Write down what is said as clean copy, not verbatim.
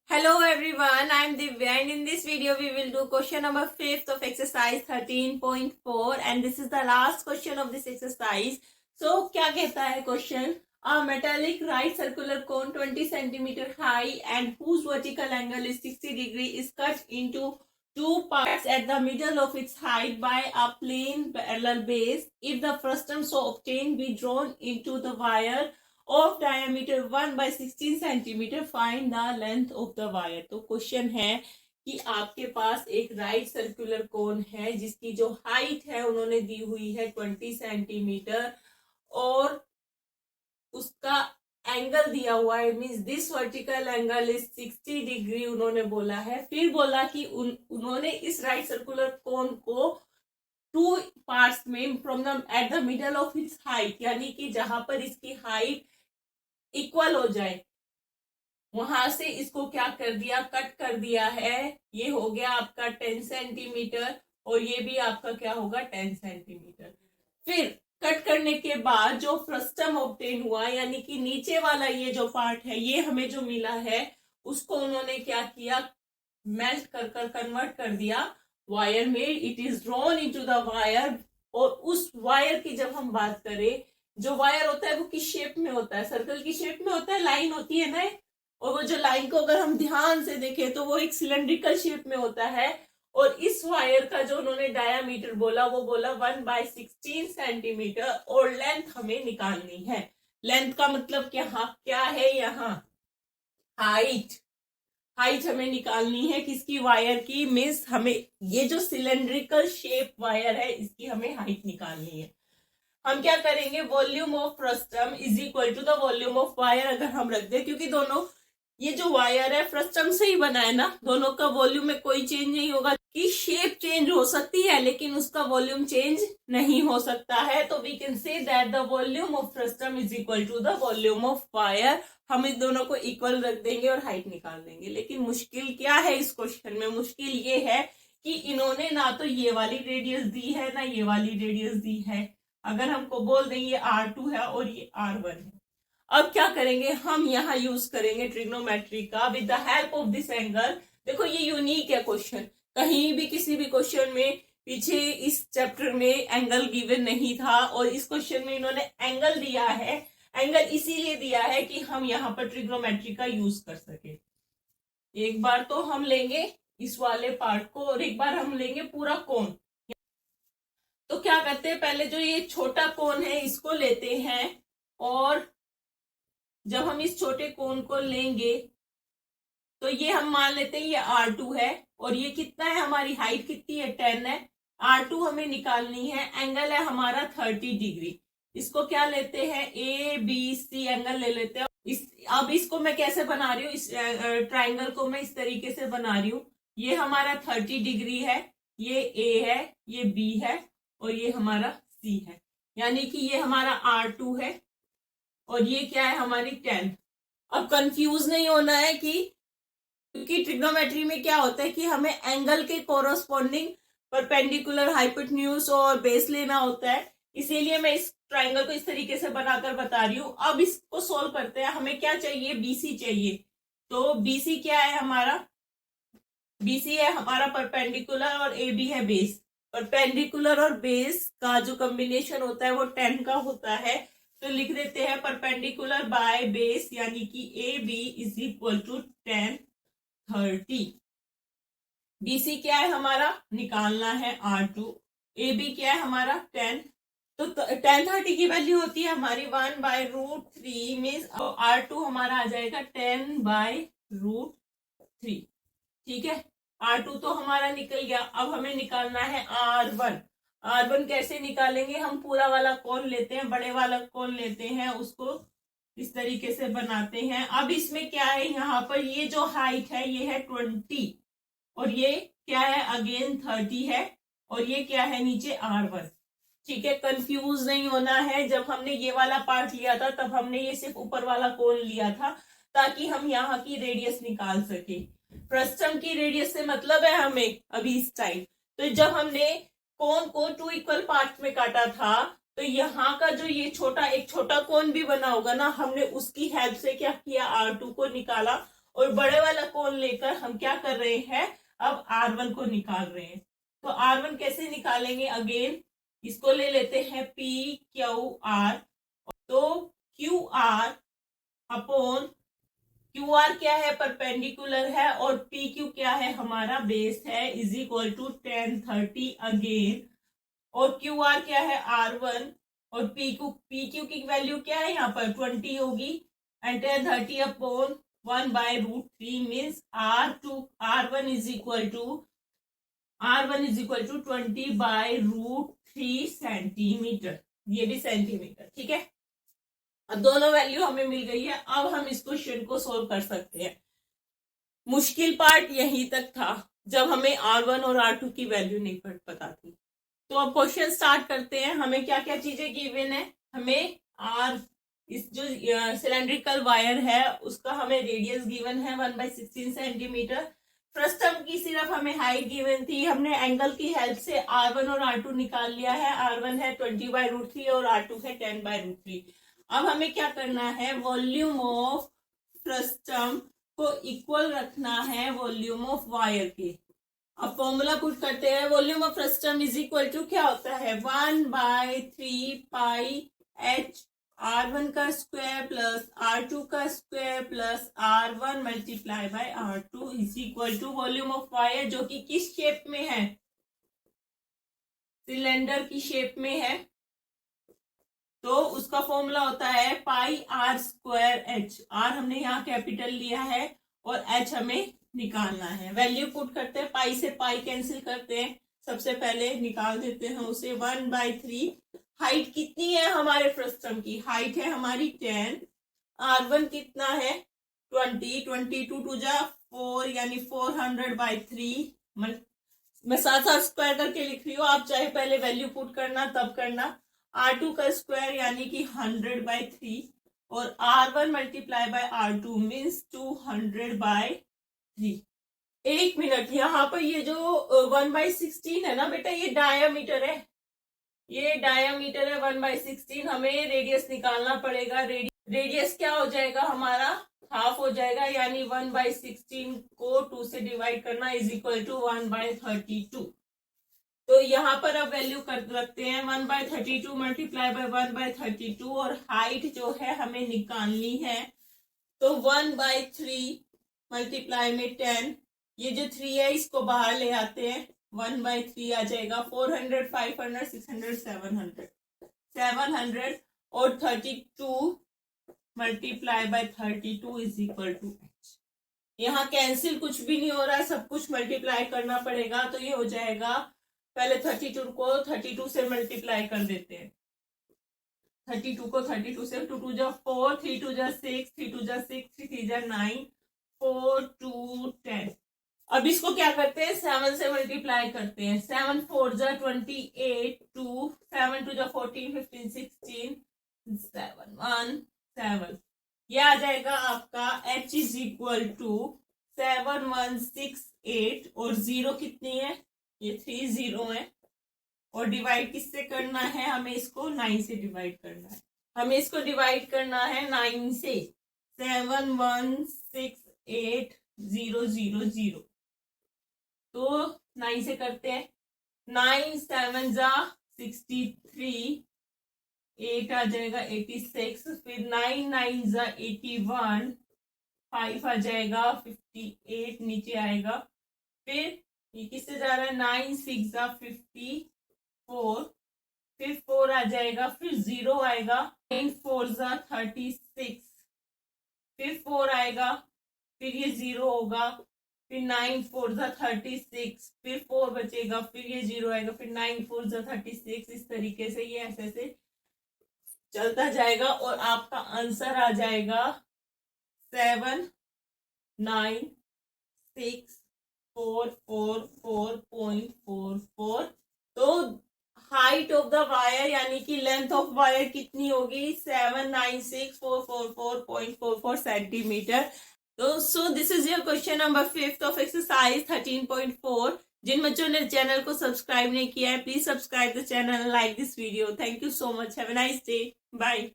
Hello everyone, I am Divya and in this video we will do question number 5th of exercise 13.4 and this is the last question of this exercise. So क्या कहता है question? A metallic right circular cone 20 centimeter high and whose vertical angle is 60 degree is cut into two parts at the middle of its height by a plane parallel base. If the frustum so obtained be drawn into the wire of diameter 1/16 centimetre find the length of the wire. तो question है कि आपके पास एक right circular cone है जिसकी जो height है उन्होंने दी हुई है 20 सेंटीमीटर और उसका एंगल दिया हुआ है, means this vertical angle is 60 degree उन्होंने बोला है। फिर बोला कि उन्होंने इस राइट सर्कुलर कोन को टू पार्ट्स में from the at the middle of its height, यानी कि जहां पर इसकी हाइट इक्वल हो जाए वहां से इसको क्या कर दिया, कट कर दिया है। ये हो गया आपका 10 सेंटीमीटर और ये भी आपका क्या होगा 10 सेंटीमीटर। फिर कट करने के बाद जो फ्रस्टम ऑब्टेन हुआ यानी कि नीचे वाला ये जो पार्ट है ये हमें जो मिला है उसको उन्होंने क्या किया, मेल्ट कर कन्वर्ट कर दिया वायर में। It is drawn into the wire और उस वायर की जब हम बात करें, जो वायर होता है वो किस शेप में होता है, सर्कल की शेप में होता है, लाइन होती है ना। और वो जो लाइन को अगर हम ध्यान से देखें तो वो एक सिलेंड्रिकल शेप में होता है। और इस वायर का जो उन्होंने डायामीटर बोला वो बोला 1/16 सेंटीमीटर और लेंथ हमें निकालनी है। लेंथ का मतलब क्या है, यहाँ हाइट हमें निकालनी है किसकी, वायर की। मीन्स हमें ये जो सिलेंड्रिकल शेप वायर है इसकी हमें हाइट निकालनी है। हम क्या करेंगे, volume of frustum is equal to the volume of wire अगर हम रख दे, क्योंकि दोनों ये जो वायर है फ्रस्टम से ही बना है ना, दोनों का वॉल्यूम में कोई चेंज नहीं होगा। कि शेप चेंज हो सकती है लेकिन उसका वॉल्यूम चेंज नहीं हो सकता है। तो we can say that the volume of frustum is equal to the volume of wire. हम इस दोनों को इक्वल रख देंगे और हाइट निकाल देंगे। लेकिन मुश्किल क्या है इस क्वेश्चन में, मुश्किल ये है कि इन्होंने ना तो ये वाली रेडियस दी है ना ये वाली रेडियस दी है। अगर हमको बोल दें ये R2 है और ये R1 है, अब क्या करेंगे, हम यहाँ यूज करेंगे ट्रिग्नोमेट्री का with the help of this angle. देखो ये यूनिक है क्वेश्चन, कहीं भी किसी भी क्वेश्चन में पीछे इस चैप्टर में एंगल गिवन नहीं था और इस क्वेश्चन में इन्होंने एंगल दिया है। एंगल इसीलिए दिया है कि हम यहाँ पर ट्रिग्नोमेट्री का यूज कर सके। एक बार तो हम लेंगे इस वाले पार्ट को और एक बार हम लेंगे पूरा कोन। तो क्या करते हैं, पहले जो ये छोटा कोन है इसको लेते हैं और जब हम इस छोटे कोन को लेंगे तो ये हम मान लेते हैं ये R2 है और ये कितना है, हमारी हाइट कितनी है 10 है। R2 हमें निकालनी है, एंगल है हमारा 30 डिग्री। इसको क्या लेते हैं, ABC एंगल ले लेते हैं। अब इसको मैं कैसे बना रही हूँ, इस ट्राइंगल को मैं इस तरीके से बना रही हूँ। ये हमारा 30 डिग्री है, ये A है, ये B है और ये हमारा C है, यानी कि ये हमारा R2 है और ये क्या है हमारी 10। अब कंफ्यूज नहीं होना है क्योंकि ट्रिग्नोमेट्री में क्या होता है कि हमें एंगल के कोरोस्पोंडिंग परपेंडिकुलर हाइपोटेन्यूज और बेस लेना होता है, इसीलिए मैं इस ट्राइंगल को इस तरीके से बनाकर बता रही हूँ। अब इसको सोल्व करते हैं, हमें क्या चाहिए, BC चाहिए। तो BC क्या है हमारा, BC है हमारा परपेंडिकुलर और AB है बेस। परपेंडिकुलर और बेस का जो कॉम्बिनेशन होता है वो 10 का होता है। तो लिख देते हैं परपेंडिकुलर बाय बेस, यानी कि AB is equal to 10 30। BC क्या है हमारा, निकालना है R2। AB क्या है हमारा 10। तो 10 30 की वैल्यू होती है हमारी 1/√3 मीन्स R2 हमारा आ जाएगा 10/√3। ठीक है, R2 तो हमारा निकल गया। अब हमें निकालना है R1। R1 कैसे निकालेंगे, हम पूरा वाला कोन लेते हैं, बड़े वाला कोन लेते हैं, उसको इस तरीके से बनाते हैं। अब इसमें क्या है, यहाँ पर ये जो हाइट है ये है 20 और ये क्या है अगेन 30 है और ये क्या है नीचे R1। ठीक है, कंफ्यूज नहीं होना है। जब हमने ये वाला पार्ट लिया था तब हमने ये सिर्फ ऊपर वाला कोन लिया था ताकि हम यहाँ की रेडियस निकाल सके। फ्रस्टम की रेडियस से मतलब है हमें अभी इस टाइम। तो जब हमने कोन को 2 इक्वल पार्ट में काटा था तो यहाँ का जो ये एक छोटा कोन भी बना होगा ना, हमने उसकी हेल्प से क्या किया, R2 को निकाला और बड़े वाला कोन लेकर हम क्या कर रहे हैं, अब R1 को निकाल रहे हैं। तो R1 कैसे निकालेंगे, अगेन इसको ले लेते हैं PQR। तो QR अपॉन QR क्या है, परपेंडिकुलर है, और PQ क्या है, हमारा बेस है, इज इक्वल टू 10 30 अगेन, और QR क्या है, R1, और PQ की वैल्यू क्या है यहाँ पर 20 होगी, and 10 30 upon 1/√3 means R1 is equal to 20/√3 centimetre, ये भी सेंटीमीटर, ठीक है। अब दोनों वैल्यू हमें मिल गई है। अब हम इस क्वेश्चन को सोल्व कर सकते हैं। मुश्किल पार्ट यहीं तक था जब हमें R1 और R2 की वैल्यू नहीं पता थी। तो अब क्वेश्चन स्टार्ट करते हैं। हमें क्या क्या चीजें गिवन है, हमें इस जो सिलेंड्रिकल वायर है उसका हमें रेडियस गिवन है 1/16 सेंटीमीटर। फ्रस्टम की सिर्फ हमें हाइट गिवन थी, हमने एंगल की हेल्प से R1 और R2 निकाल लिया है। R1 है 20/√3 और R2 है 10/√3। अब हमें क्या करना है, वॉल्यूम ऑफ फ्रस्टम को इक्वल रखना है वॉल्यूम ऑफ वायर के। अब फॉर्मूला पुट करते हैं, volume of frustum is equal to क्या होता है, 1/3 पाई H R1 का स्क्वायर प्लस R2 का square plus R1 multiply by R2 is equal to volume of wire, जो कि किस शेप में है, सिलेंडर की शेप में है। तो उसका फॉर्मूला होता है पाई R² H। R हमने यहाँ कैपिटल लिया है और H हमें निकालना है। वैल्यू पुट करते हैं, पाई से पाई कैंसिल करते हैं, सबसे पहले निकाल देते हैं उसे 1/3। हाइट कितनी है हमारे फ्रस्टम की, हाइट है हमारी 10। R1 कितना है 20, 22 2 जा 4 यानी 400/3। मैं साथ साथ स्क्वायर करके लिख रही हूँ, आप चाहे पहले वैल्यू पुट करना तब करना। R2 का स्क्वायर यानी कि 100/3 और R1 multiply by R2 means 200/3। एक मिनट, यहाँ पर ये जो 1/16 है ना बेटा, ये डायामीटर है, ये डायामीटर है 1/16। हमें रेडियस निकालना पड़ेगा। रेडियस क्या हो जाएगा हमारा, हाफ हो जाएगा, यानी 1/16 को 2 से डिवाइड करना इज इक्वल टू 1/32। तो यहाँ पर अब वैल्यू कर रखते हैं 1/32 मल्टीप्लाई बाय 1/32, और हाइट जो है हमें निकालनी है। तो 1/3 मल्टीप्लाई में 10, ये जो 3 है इसको बाहर ले आते हैं, 1/3 आ जाएगा। 400 500 600 700 और 32 multiply by 32 is equal to H। यहाँ कैंसिल कुछ भी नहीं हो रहा है, सब कुछ मल्टीप्लाई करना पड़ेगा। तो ये हो जाएगा, पहले 32 को 32 से मल्टीप्लाई कर देते हैं। 32 को 32 से 2 2 जा 4 3 2 जा 6 3 2 जा 6 3 3 जा 9 4 2 10। अब इसको क्या करते हैं, 7 से मल्टीप्लाई करते हैं। 7 4 जा 28 2 7 2 जा 14 15 16 7 1 7। यह आ जाएगा आपका H इज इक्वल टू 7168 और 0 कितनी है, ये 3 0 है, और डिवाइड किससे करना है, हमें इसको 9 से डिवाइड करना है। हमें इसको डिवाइड करना है 9 से। 7168000। तो 9 से करते हैं, 9 7 जा 63, 8 आ जाएगा 86, फिर 9 9 जा 81, 5 आ जाएगा 58, नीचे आएगा। फिर ये किससे जा रहा है, 9 6 जा 54, फिर 4 आ जाएगा, फिर 0 आएगा, 9 4 जा 36, फिर 4 आएगा, फिर ये 0 होगा, फिर 9 4 जा 36, फिर 4 बचेगा, फिर ये 0 आएगा, फिर 9 4 जा 36। इस तरीके से ये ऐसे ऐसे चलता जाएगा और आपका आंसर आ जाएगा 79644.44। तो हाइट ऑफ द वायर यानी कि लेंथ ऑफ वायर कितनी होगी, 79644.44 सेंटीमीटर। तो so this is your question number 5 of exercise 13.4। जिन बच्चों ने चैनल को सब्सक्राइब नहीं किया है, please subscribe the channel, like this video. Thank you so much, have a nice day, bye.